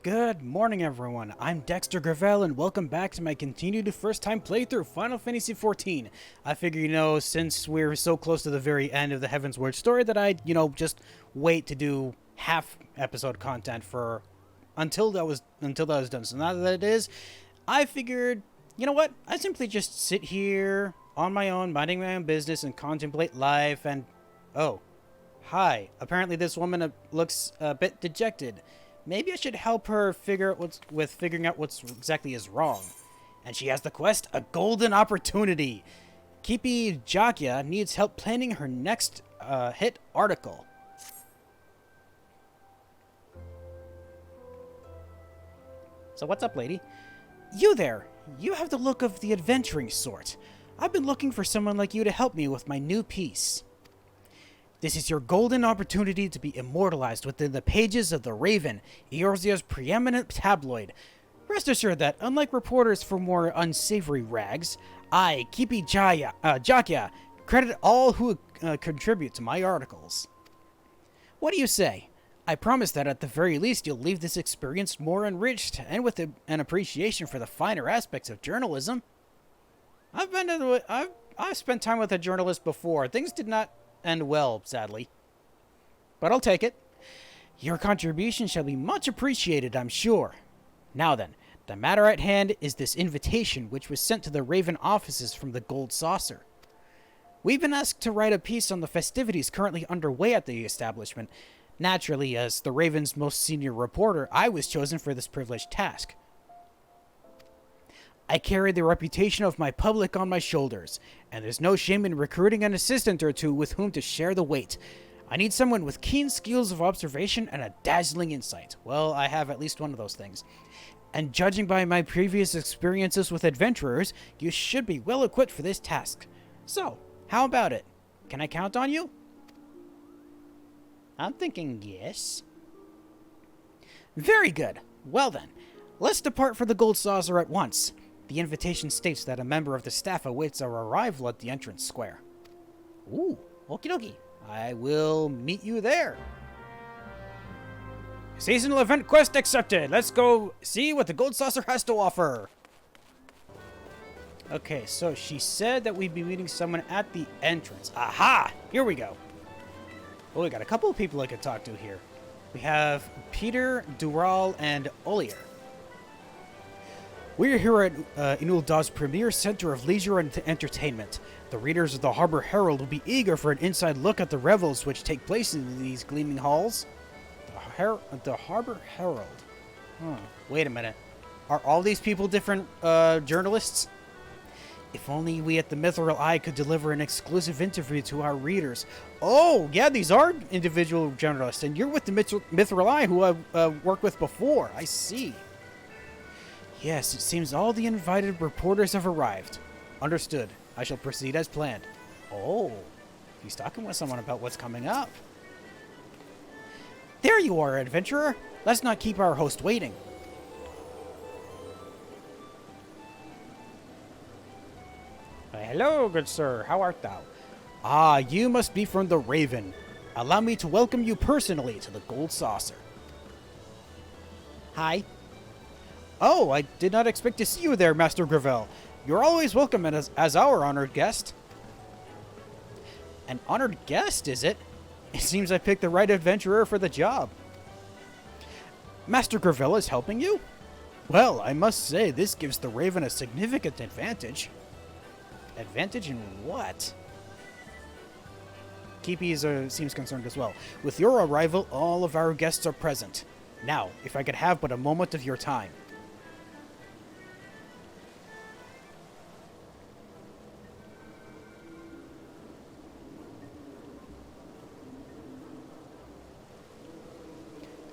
Good morning, everyone. I'm Dexter Gravel, and welcome back to my continued first-time playthrough Final Fantasy XIV. I figure, since we're so close to the very end of the Heavensward story, that I'd, just wait to do half-episode content for until that was done. So now that it is, I figured, you know what? I simply just sit here on my own, minding my own business, and contemplate life. And oh, hi. Apparently, this woman looks a bit dejected. Maybe I should help her figuring out what's exactly is wrong. And she has the quest, a golden opportunity. Kipi Jakia needs help planning her next hit article. So what's up, lady? You there. You have the look of the adventuring sort. I've been looking for someone like you to help me with my new piece. This is your golden opportunity to be immortalized within the pages of The Raven, Eorzea's preeminent tabloid. Rest assured that, unlike reporters for more unsavory rags, I, Kipi Jakia, credit all who contribute to my articles. What do you say? I promise that at the very least you'll leave this experience more enriched and with an appreciation for the finer aspects of journalism. I've spent time with a journalist before. Things did not end well, sadly. But I'll take it. Your contribution shall be much appreciated, I'm sure. Now then, the matter at hand is this invitation which was sent to the Raven offices from the Gold Saucer. We've been asked to write a piece on the festivities currently underway at the establishment. Naturally, as the Raven's most senior reporter, I was chosen for this privileged task. I carry the reputation of my public on my shoulders, and there's no shame in recruiting an assistant or two with whom to share the weight. I need someone with keen skills of observation and a dazzling insight. Well, I have at least one of those things. And judging by my previous experiences with adventurers, you should be well equipped for this task. So, how about it? Can I count on you? I'm thinking yes. Very good. Well then, let's depart for the Gold Saucer at once. The invitation states that a member of the staff awaits our arrival at the entrance square. Ooh, okie dokie. I will meet you there. Seasonal event quest accepted. Let's go see what the Gold Saucer has to offer. Okay, so she said that we'd be meeting someone at the entrance. Aha! Here we go. Oh, we got a couple of people I could talk to here. We have Peter, Dural, and Olier. We're here at Inulda's premier center of leisure and entertainment. The readers of the Harbor Herald will be eager for an inside look at the revels which take place in these gleaming halls. The Harbor Herald. Wait a minute. Are all these people different journalists? If only we at the Mithril Eye could deliver an exclusive interview to our readers. Oh, yeah, these are individual journalists, and you're with the Mithril Eye, who I've worked with before. I see. Yes, it seems all the invited reporters have arrived. Understood. I shall proceed as planned. Oh, he's talking with someone about what's coming up. There you are, adventurer. Let's not keep our host waiting. Hello, good sir. How art thou? Ah, you must be from the Raven. Allow me to welcome you personally to the Gold Saucer. Hi. Oh, I did not expect to see you there, Master Gravel. You're always welcome as our honored guest. An honored guest, is it? It seems I picked the right adventurer for the job. Master Gravel is helping you? Well, I must say, this gives the Raven a significant advantage. Advantage in what? Kipi seems concerned as well. With your arrival, all of our guests are present. Now, if I could have but a moment of your time.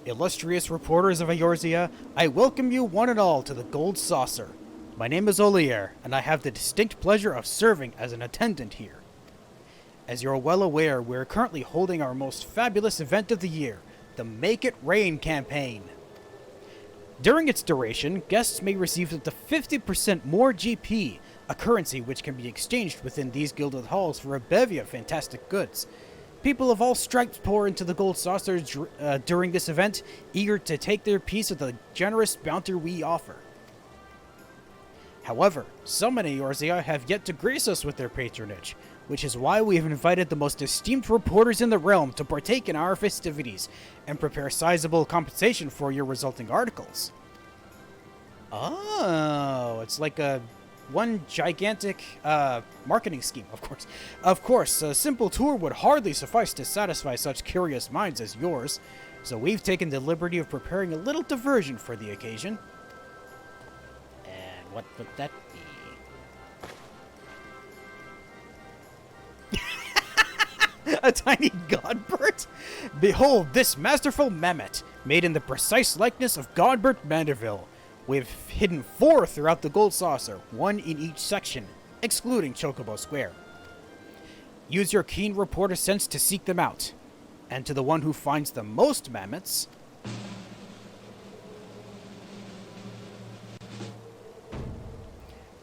Illustrious reporters of Eorzea, I welcome you one and all to the Gold Saucer. My name is Olier, and I have the distinct pleasure of serving as an attendant here. As you're well aware, we're currently holding our most fabulous event of the year, the Make It Rain campaign. During its duration, guests may receive up to 50% more GP, a currency which can be exchanged within these gilded halls for a bevy of fantastic goods. People of all stripes pour into the gold saucer during this event, eager to take their piece of the generous bounty we offer. However, so many Eorzea have yet to grace us with their patronage, which is why we have invited the most esteemed reporters in the realm to partake in our festivities and prepare sizable compensation for your resulting articles. Oh, it's like one gigantic marketing scheme, of course. Of course, a simple tour would hardly suffice to satisfy such curious minds as yours, so we've taken the liberty of preparing a little diversion for the occasion. And what would that be? A tiny Godbert? Behold this masterful mammoth, made in the precise likeness of Godbert Manderville. We've hidden 4 throughout the gold saucer, 1 in each section, excluding Chocobo Square. Use your keen reporter sense to seek them out. And to the one who finds the most mammoths,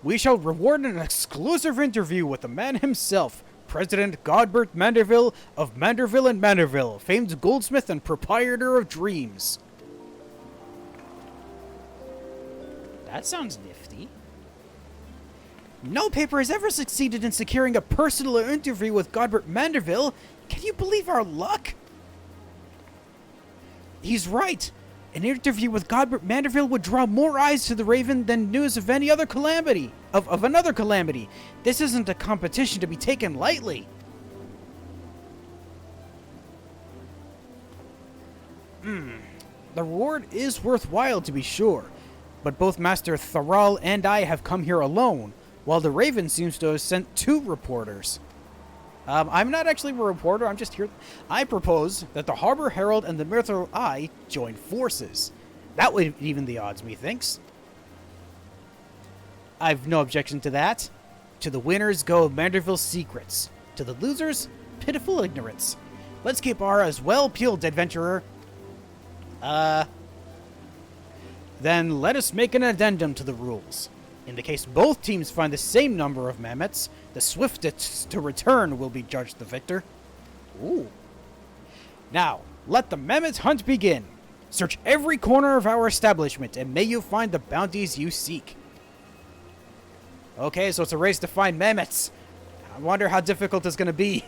we shall reward an exclusive interview with the man himself, President Godbert Manderville of Manderville and Manderville, famed goldsmith and proprietor of dreams. That sounds nifty. No paper has ever succeeded in securing a personal interview with Godbert Manderville. Can you believe our luck? He's right. An interview with Godbert Manderville would draw more eyes to the Raven than news of any other calamity. Of another calamity. This isn't a competition to be taken lightly. The reward is worthwhile, to be sure. But both Master Tharal and I have come here alone, while the Raven seems to have sent 2 reporters. I'm not actually a reporter, I'm just here. I propose that the Harbor Herald and the Myrtle Eye join forces. That would even the odds, methinks. I've no objection to that. To the winners go Manderville's secrets. To the losers, pitiful ignorance. Let's keep our as well-peeled, adventurer. Then let us make an addendum to the rules. In the case both teams find the same number of mammoths, the swiftest to return will be judged the victor. Ooh. Now, let the mammoth hunt begin. Search every corner of our establishment, and may you find the bounties you seek. Okay, so it's a race to find mammoths. I wonder how difficult it's going to be.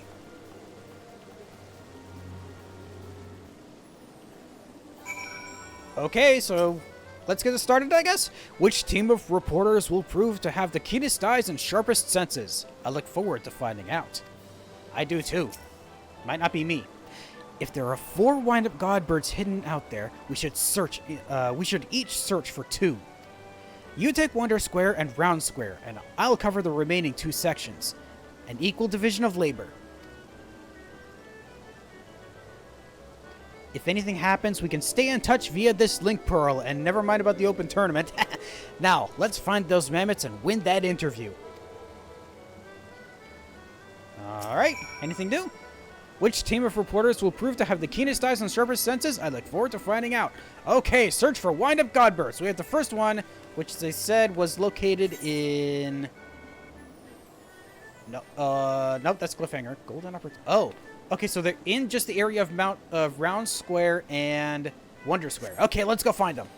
Okay, so let's get it started, I guess. Which team of reporters will prove to have the keenest eyes and sharpest senses? I look forward to finding out. I do too. Might not be me. If there are 4 wind-up Godbirds hidden out there, we should each search for 2. You take Wonder Square and Round Square, and I'll cover the remaining 2 sections. An equal division of labor. If anything happens, we can stay in touch via this link pearl, and never mind about the open tournament. Now, let's find those mammoths and win that interview. Alright, anything new? Which team of reporters will prove to have the keenest eyes and sharpest senses? I look forward to finding out. Okay, search for wind-up Godbirds. We have the first one, which they said was located in... No, nope, that's Cliffhanger. Golden Opportunity. Oh. Okay, so they're in just the area of Round Square and Wonder Square. Okay, let's go find them.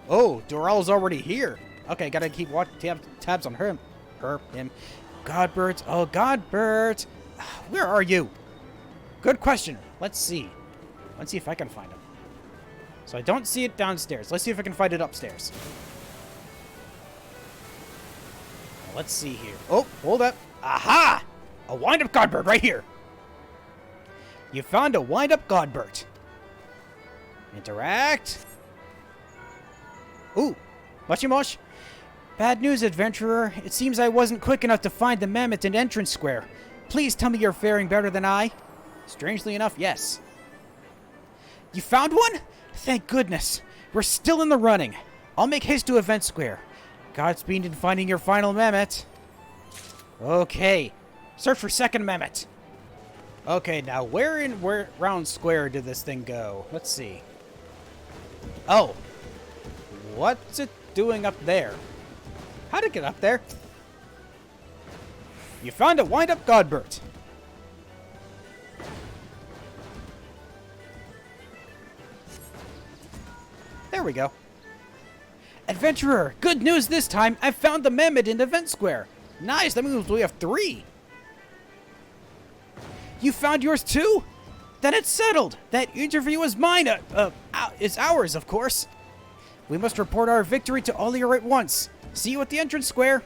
Oh, Doral's already here. Okay, gotta keep tabs on him. Him. Godbert. Oh, Godbert. Where are you? Good question. Let's see. Let's see if I can find him. So I don't see it downstairs. Let's see if I can find it upstairs. Let's see here. Oh, hold up. Aha! A wind-up Godbert right here. You found a wind-up Godbert. Interact. Ooh, mushy mush. Bad news, adventurer. It seems I wasn't quick enough to find the mammoth in Entrance Square. Please tell me you're faring better than I. Strangely enough, yes. You found one? Thank goodness. We're still in the running. I'll make haste to Event Square. Godspeed in finding your final mammoth. Okay. Search for second mammoth. Okay, now where Round Square did this thing go? Let's see. Oh. What's it doing up there? How'd it get up there? You found a wind-up Godbert. There we go. Adventurer, good news this time. I found the mammoth in the event square. Nice, that means we have 3. You found yours too? Then it's settled. That interview is mine. It's ours, of course. We must report our victory to Olier at once. See you at the entrance square.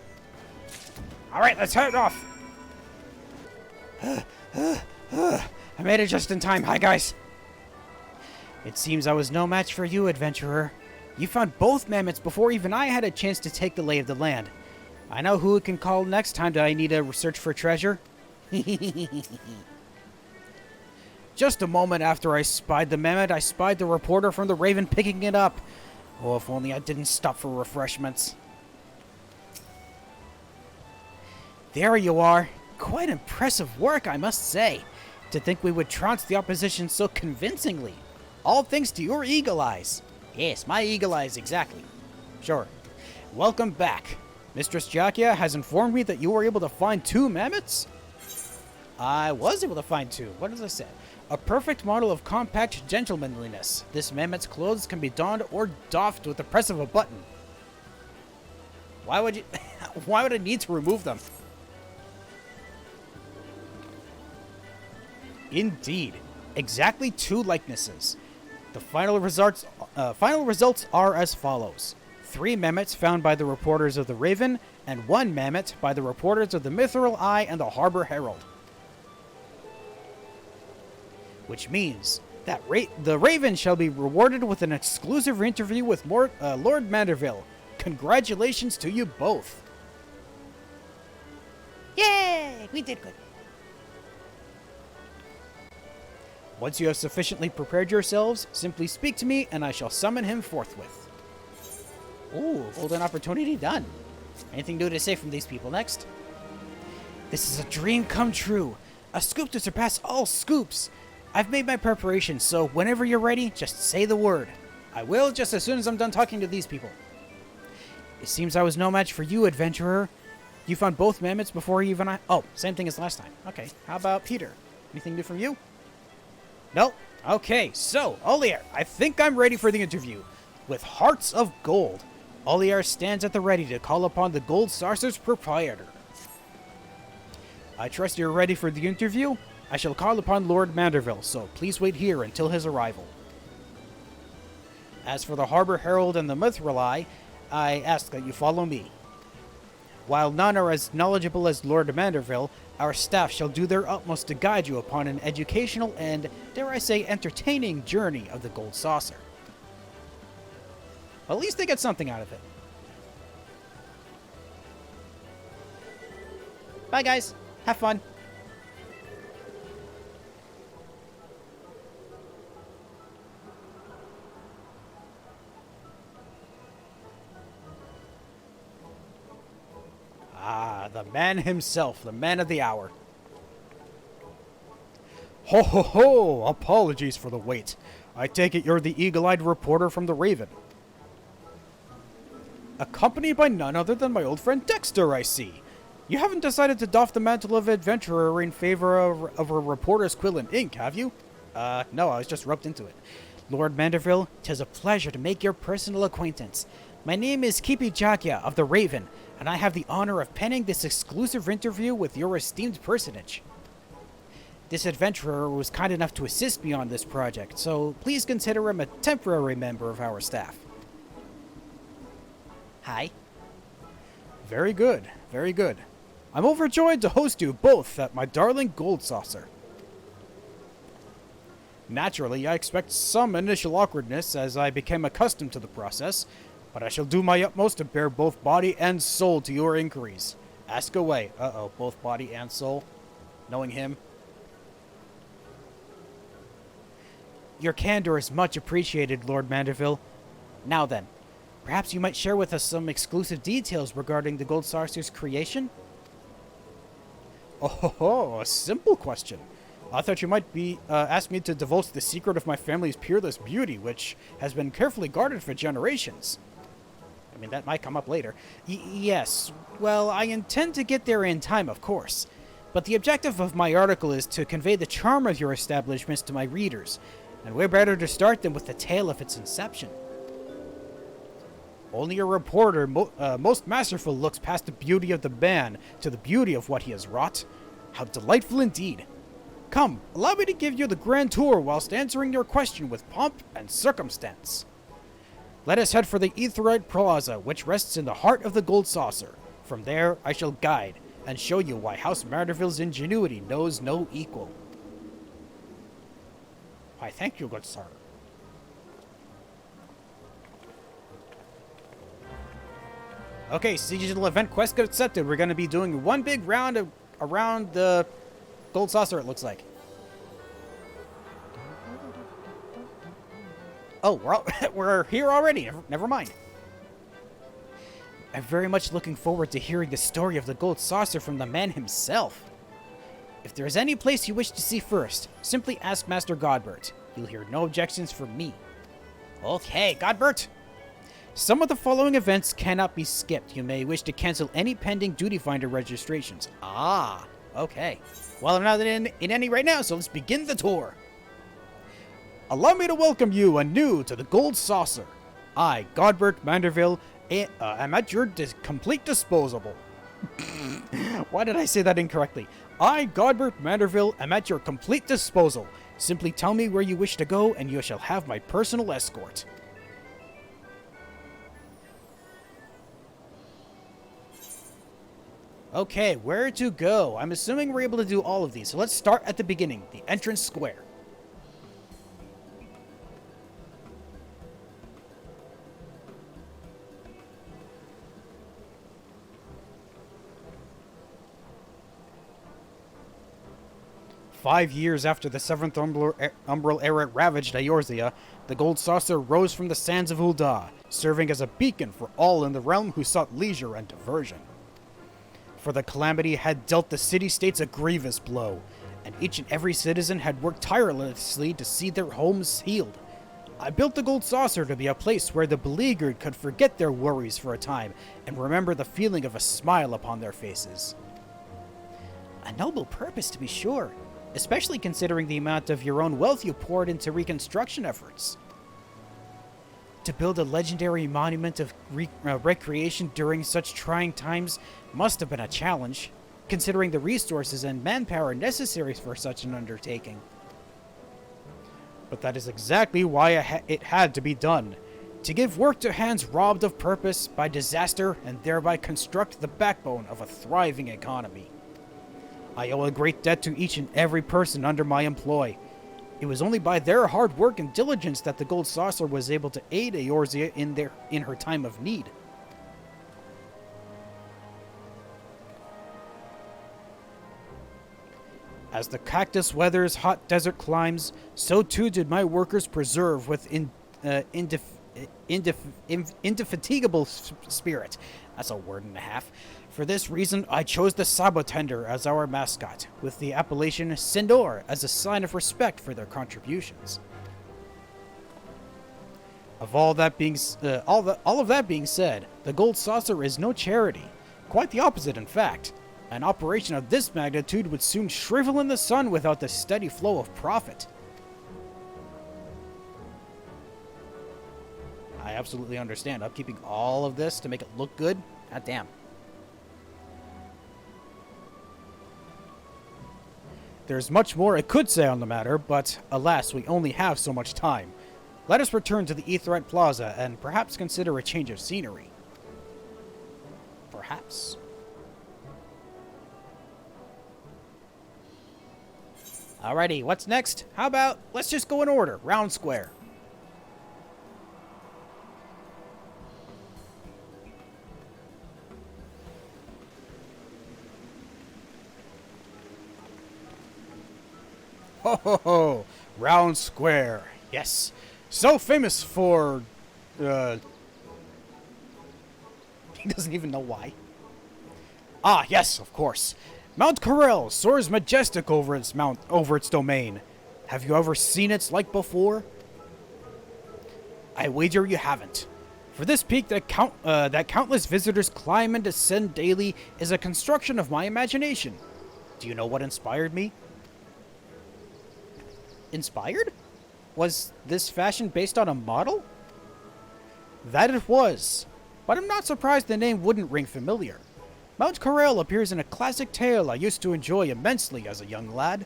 All right, let's head off. I made it just in time. Hi, guys. It seems I was no match for you, adventurer. You found both mammoths before even I had a chance to take the lay of the land. I know who we can call next time that I need a search for treasure. Just a moment after I spied the mammoth, I spied the reporter from the Raven picking it up. Oh, if only I didn't stop for refreshments. There you are. Quite impressive work, I must say. To think we would trounce the opposition so convincingly. All thanks to your eagle eyes. Yes, my eagle eyes, exactly. Sure. Welcome back. Mistress Jackia has informed me that you were able to find 2 mammoths? I was able to find 2. What does it say? A perfect model of compact gentlemanliness. This mammoth's clothes can be donned or doffed with the press of a button. Why would you... Why would I need to remove them? Indeed. Exactly 2 likenesses. The final results are as follows. 3 mammoths found by the reporters of the Raven, and 1 mammoth by the reporters of the Mithril Eye and the Harbor Herald. Which means that the Raven shall be rewarded with an exclusive interview with Lord Manderville. Congratulations to you both. Yay! We did good. Once you have sufficiently prepared yourselves, simply speak to me and I shall summon him forthwith. Ooh, golden opportunity done. Anything new to say from these people next? This is a dream come true. A scoop to surpass all scoops. I've made my preparations, so whenever you're ready, just say the word. I will just as soon as I'm done talking to these people. It seems I was no match for you, adventurer. You found both mammoths before even I... Oh, same thing as last time. Okay, how about Peter? Anything new from you? Nope. Okay, so, Olier, I think I'm ready for the interview. With hearts of gold, Olier stands at the ready to call upon the Gold Saucer's proprietor. I trust you're ready for the interview? I shall call upon Lord Manderville, so please wait here until his arrival. As for the Harbor Herald and the Mithril Eye, I ask that you follow me. While none are as knowledgeable as Lord Manderville, our staff shall do their utmost to guide you upon an educational and, dare I say, entertaining journey of the Gold Saucer. At least they get something out of it. Bye, guys. Have fun. Ah, the man himself, the man of the hour. Ho ho ho! Apologies for the wait. I take it you're the eagle-eyed reporter from the Raven. Accompanied by none other than my old friend Dexter, I see. You haven't decided to doff the mantle of adventurer in favor of a reporter's quill and ink, have you? No, I was just roped into it. Lord Manderville, 'tis a pleasure to make your personal acquaintance. My name is Kipi Jackia of the Raven, and I have the honor of penning this exclusive interview with your esteemed personage. This adventurer was kind enough to assist me on this project, so please consider him a temporary member of our staff. Hi. Very good, very good. I'm overjoyed to host you both at my darling Gold Saucer. Naturally, I expect some initial awkwardness as I became accustomed to the process, but I shall do my utmost to bear both body and soul to your inquiries. Ask away. Uh-oh, both body and soul. Knowing him. Your candor is much appreciated, Lord Manderville. Now then, perhaps you might share with us some exclusive details regarding the Gold Saucer's creation? Oh, a simple question. I thought you might be ask me to divulge the secret of my family's peerless beauty, which has been carefully guarded for generations. I mean, that might come up later. Yes, well, I intend to get there in time, of course. But the objective of my article is to convey the charm of your establishments to my readers, and where better to start than with the tale of its inception. Only a reporter most masterful looks past the beauty of the man to the beauty of what he has wrought. How delightful indeed. Come, allow me to give you the grand tour whilst answering your question with pomp and circumstance. Let us head for the Aetheryte Plaza, which rests in the heart of the Gold Saucer. From there, I shall guide and show you why House Manderville's ingenuity knows no equal. Why, thank you, good sir. Okay, digital event quest accepted. We're going to be doing one big round around the Gold Saucer, it looks like. Oh, we're here already. Never mind. I'm very much looking forward to hearing the story of the Gold Saucer from the man himself. If there is any place you wish to see first, simply ask Master Godbert. You'll hear no objections from me. Okay, Godbert. Some of the following events cannot be skipped. You may wish to cancel any pending Duty Finder registrations. Ah, okay. Well, I'm not in any right now, so let's begin the tour. Allow me to welcome you anew to the Gold Saucer. I, Godbert Manderville, am at your complete disposal. Why did I say that incorrectly? I, Godbert Manderville, am at your complete disposal. Simply tell me where you wish to go, and you shall have my personal escort. Okay, where to go? I'm assuming we're able to do all of these, so let's start at the beginning, the entrance square. Five years after the Seventh Umbral Era ravaged Eorzea, the Gold Saucer rose from the sands of Ul'dah, serving as a beacon for all in the realm who sought leisure and diversion. For the calamity had dealt the city-states a grievous blow, and each and every citizen had worked tirelessly to see their homes healed. I built the Gold Saucer to be a place where the beleaguered could forget their worries for a time and remember the feeling of a smile upon their faces. A noble purpose, to be sure, especially considering the amount of your own wealth you poured into reconstruction efforts. To build a legendary monument of recreation during such trying times must have been a challenge, considering the resources and manpower necessary for such an undertaking. But that is exactly why it had to be done, to give work to hands robbed of purpose by disaster and thereby construct the backbone of a thriving economy. I owe a great debt to each and every person under my employ. It was only by their hard work and diligence that the Gold Saucer was able to aid Eorzea in her time of need. As the cactus weathers hot desert climes, so too did my workers preserve with indefatigable spirit. That's a word and a half. For this reason, I chose the Sabotender as our mascot, with the appellation Sindor as a sign of respect for their contributions. All of that being said, the Gold Saucer is no charity. Quite the opposite, in fact. An operation of this magnitude would soon shrivel in the sun without the steady flow of profit. I absolutely understand. Upkeeping all of this to make it look good? God damn. There's much more I could say on the matter, but alas, we only have so much time. Let us return to the Aetheryte Plaza and perhaps consider a change of scenery. Perhaps. Alrighty, what's next? How about, let's just go in order. Round square. Ho ho ho! Round square. Yes. So famous for, he doesn't even know why. Ah, yes, of course. Mount Corel soars majestic over its domain. Have you ever seen its like before? I wager you haven't. For this peak that countless visitors climb and descend daily is a construction of my imagination. Do you know what inspired me? Inspired? Was this fashion based on a model? That it was, but I'm not surprised the name wouldn't ring familiar. Mount Corel appears in a classic tale I used to enjoy immensely as a young lad.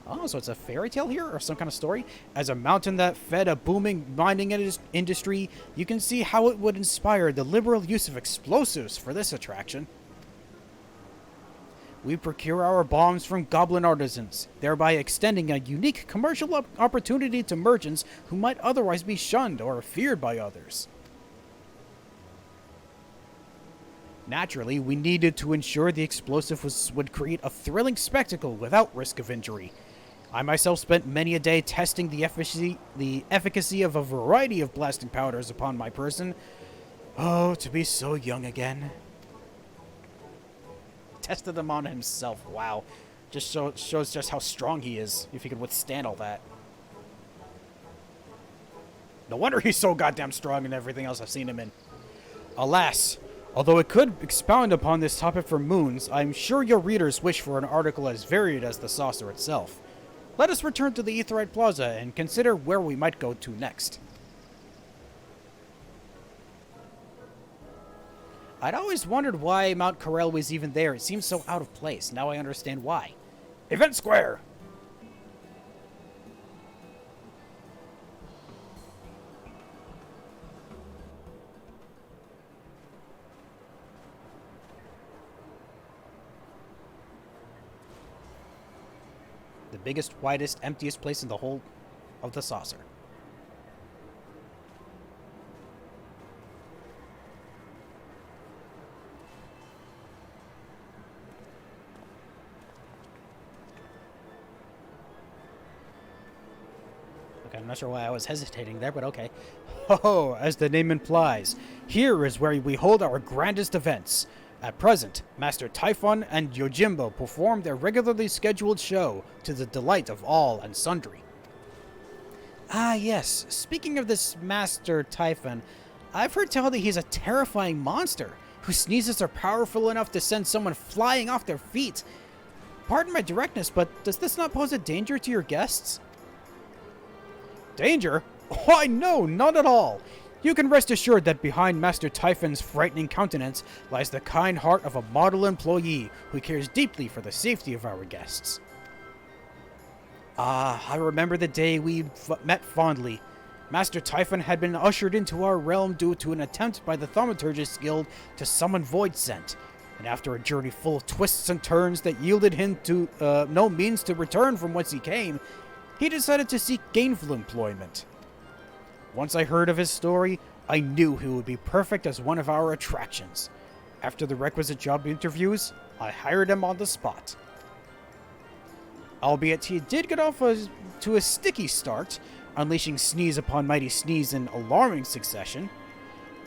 Oh, so it's a fairy tale here, or some kind of story? As a mountain that fed a booming mining industry, you can see how it would inspire the liberal use of explosives for this attraction. We procure our bombs from goblin artisans, thereby extending a unique commercial opportunity to merchants who might otherwise be shunned or feared by others. Naturally, we needed to ensure the explosive would create a thrilling spectacle without risk of injury. I myself spent many a day testing the efficacy of a variety of blasting powders upon my person. Oh, to be so young again. Tested them on himself, wow. Just shows just how strong he is, if he could withstand all that. No wonder he's so goddamn strong in everything else I've seen him in. Alas, although it could expound upon this topic for moons, I'm sure your readers wish for an article as varied as the saucer itself. Let us return to the Aetheryte Plaza and consider where we might go to next. I'd always wondered why Mount Corel was even there. It seems so out of place. Now I understand why. Event Square! The biggest, widest, emptiest place in the whole of the saucer. Okay, I'm not sure why I was hesitating there, but okay. Ho-ho, as the name implies, here is where we hold our grandest events. At present, Master Typhon and Yojimbo perform their regularly scheduled show to the delight of all and sundry. Ah yes, speaking of this Master Typhon, I've heard tell that he's a terrifying monster, whose sneezes are powerful enough to send someone flying off their feet. Pardon my directness, but does this not pose a danger to your guests? Danger? Why no, not at all. You can rest assured that behind Master Typhon's frightening countenance lies the kind heart of a model employee who cares deeply for the safety of our guests. Ah, I remember the day we met fondly. Master Typhon had been ushered into our realm due to an attempt by the Thaumaturgist Guild to summon Void Scent, and after a journey full of twists and turns that yielded him to no means to return from whence he came, he decided to seek gainful employment. Once I heard of his story, I knew he would be perfect as one of our attractions. After the requisite job interviews, I hired him on the spot. Albeit he did get off to a sticky start, unleashing sneeze upon mighty sneeze in alarming succession.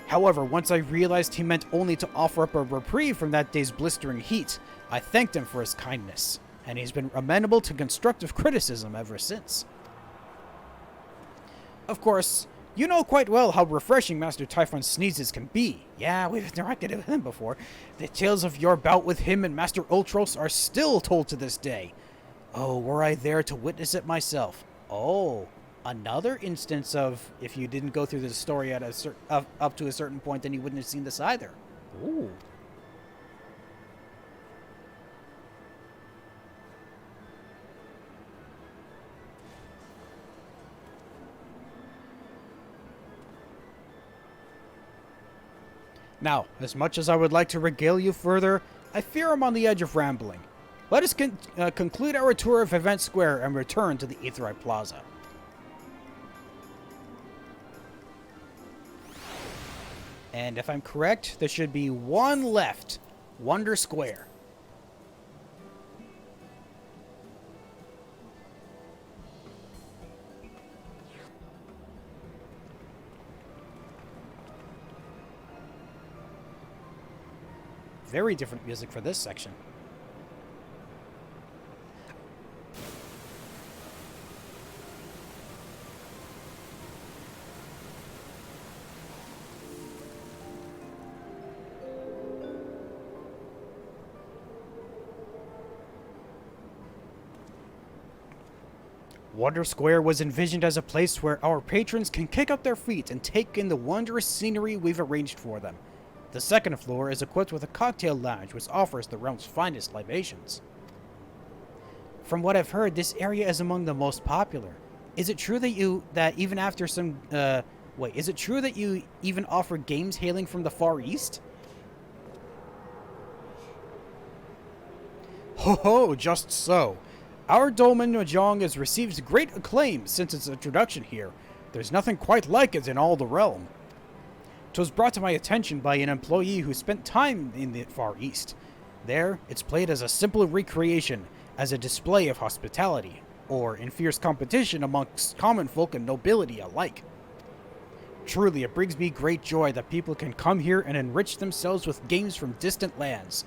However, once I realized he meant only to offer up a reprieve from that day's blistering heat, I thanked him for his kindness, and he's been amenable to constructive criticism ever since. Of course, you know quite well how refreshing Master Typhon's sneezes can be. Yeah, we've interacted with him before. The tales of your bout with him and Master Ultros are still told to this day. Oh, were I there to witness it myself. Oh, another instance of if you didn't go through the story at up to a certain point, then you wouldn't have seen this either. Ooh. Now, as much as I would like to regale you further, I fear I'm on the edge of rambling. Let us conclude our tour of Event Square and return to the Aetheryte Plaza. And if I'm correct, there should be one left. Wonder Square. Very different music for this section. Wonder Square was envisioned as a place where our patrons can kick up their feet and take in the wondrous scenery we've arranged for them. The second floor is equipped with a cocktail lounge which offers the realm's finest libations. From what I've heard, this area is among the most popular. Is it true that you even offer games hailing from the Far East? Ho ho, just so. Our Dolmen Mahjong has received great acclaim since its introduction here. There's nothing quite like it in all the realm. 'Twas brought to my attention by an employee who spent time in the Far East. There, it's played as a simple recreation, as a display of hospitality, or in fierce competition amongst common folk and nobility alike. Truly, it brings me great joy that people can come here and enrich themselves with games from distant lands.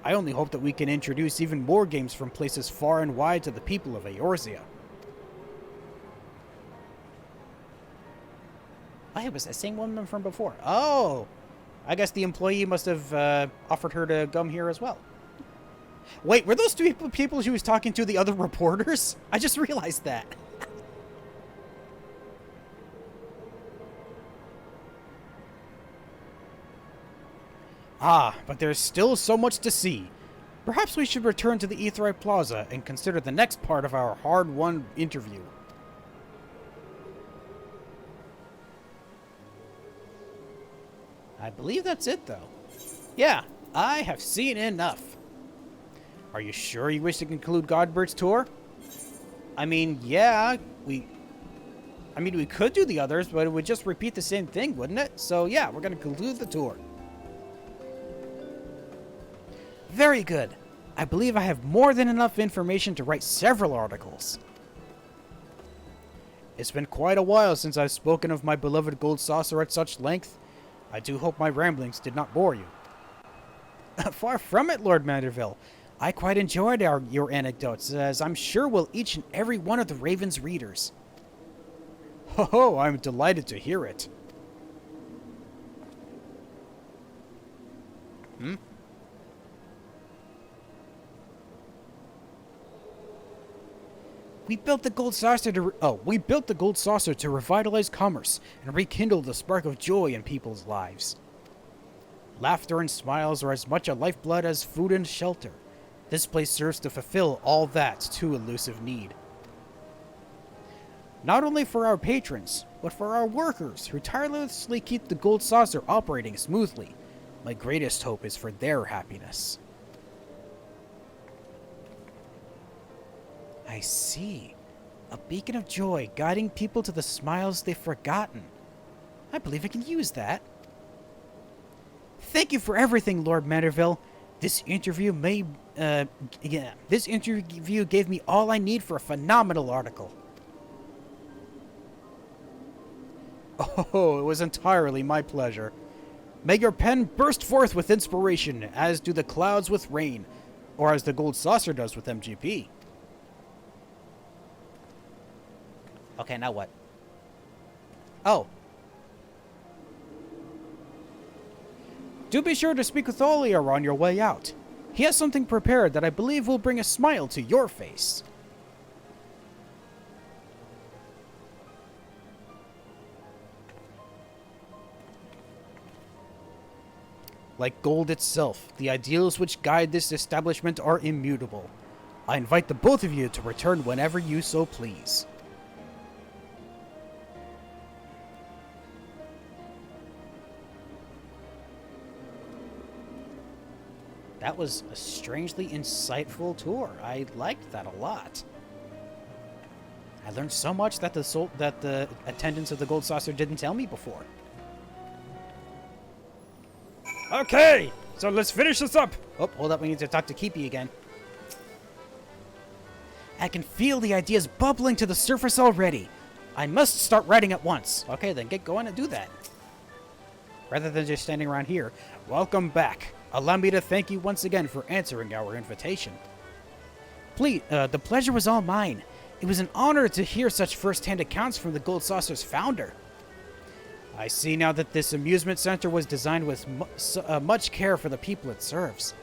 I only hope that we can introduce even more games from places far and wide to the people of Eorzea. Oh, it was the same woman from before. Oh! I guess the employee must have offered her to come here as well. Wait, were those two people she was talking to the other reporters? I just realized that. Ah, but there's still so much to see. Perhaps we should return to the Aetheryte Plaza and consider the next part of our hard-won interview. I believe that's it, though. Yeah, I have seen enough. Are you sure you wish to conclude Godbert's tour? I mean, yeah, we could do the others, but it would just repeat the same thing, wouldn't it? So yeah, we're going to conclude the tour. Very good. I believe I have more than enough information to write several articles. It's been quite a while since I've spoken of my beloved gold saucer at such length. I do hope my ramblings did not bore you. Far from it, Lord Manderville. I quite enjoyed your anecdotes, as I'm sure will each and every one of the Raven's readers. Ho, I'm delighted to hear it. We built the gold saucer to revitalize commerce and rekindle the spark of joy in people's lives. Laughter and smiles are as much a lifeblood as food and shelter. This place serves to fulfill all that too elusive need. Not only for our patrons, but for our workers who tirelessly keep the gold saucer operating smoothly. My greatest hope is for their happiness. I see. A beacon of joy guiding people to the smiles they've forgotten. I believe I can use that. Thank you for everything, Lord Manderville. This interview gave me all I need for a phenomenal article. Oh, it was entirely my pleasure. May your pen burst forth with inspiration, as do the clouds with rain, or as the gold saucer does with MGP. Okay, now what? Oh. Do be sure to speak with Olier on your way out. He has something prepared that I believe will bring a smile to your face. Like gold itself, the ideals which guide this establishment are immutable. I invite the both of you to return whenever you so please. That was a strangely insightful tour. I liked that a lot. I learned so much that the attendants of the Gold Saucer didn't tell me before. Okay, so let's finish this up. Oh, hold up, we need to talk to Keepy again. I can feel the ideas bubbling to the surface already. I must start writing at once. Okay, then get going and do that. Rather than just standing around here. Welcome back. Allow me to thank you once again for answering our invitation. Please, the pleasure was all mine. It was an honor to hear such first-hand accounts from the Gold Saucer's founder. I see now that this amusement center was designed with much care for the people it serves.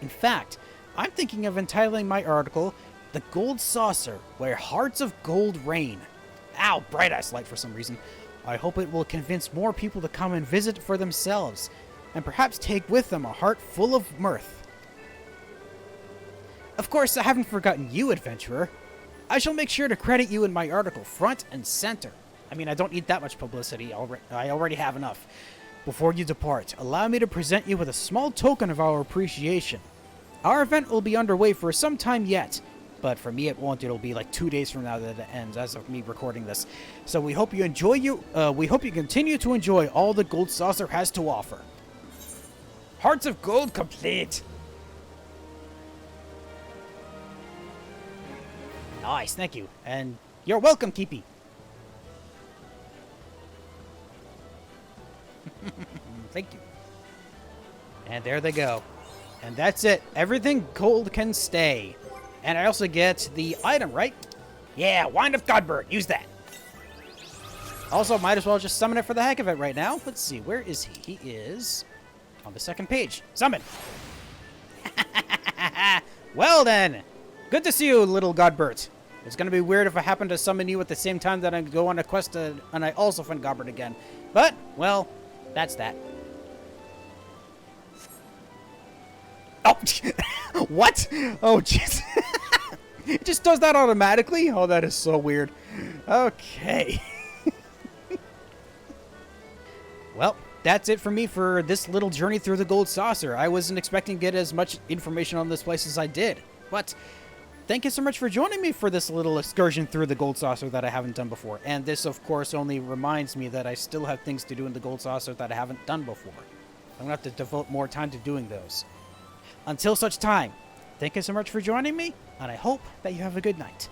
In fact, I'm thinking of entitling my article, the Gold Saucer, where hearts of gold reign. Ow, bright-ass light for some reason. I hope it will convince more people to come and visit for themselves, and perhaps take with them a heart full of mirth. Of course, I haven't forgotten you, adventurer. I shall make sure to credit you in my article front and center. I mean, I don't need that much publicity. I already have enough. Before you depart, allow me to present you with a small token of our appreciation. Our event will be underway for some time yet, but for me it won't. It'll be like 2 days from now that it ends, as of me recording this. So we hope you continue to enjoy all the Gold Saucer has to offer. Hearts of Gold complete. Nice, thank you. And you're welcome, Keepy. Thank you. And there they go. And that's it. Everything gold can stay. And I also get the item, right? Yeah, Wine of Godbert. Use that. Also, might as well just summon it for the heck of it right now. Let's see. Where is he? He is on the second page. Summon. Well then. Good to see you, little Godbert. It's going to be weird if I happen to summon you at the same time that I go on a quest and I also find Godbert again. But, well, that's that. Oh, what? Oh, jeez. It just does that automatically? Oh, that is so weird. Okay. Well, that's it for me for this little journey through the Gold Saucer. I wasn't expecting to get as much information on this place as I did. But thank you so much for joining me for this little excursion through the Gold Saucer that I haven't done before. And this, of course, only reminds me that I still have things to do in the Gold Saucer that I haven't done before. I'm going to have to devote more time to doing those. Until such time, thank you so much for joining me, and I hope that you have a good night.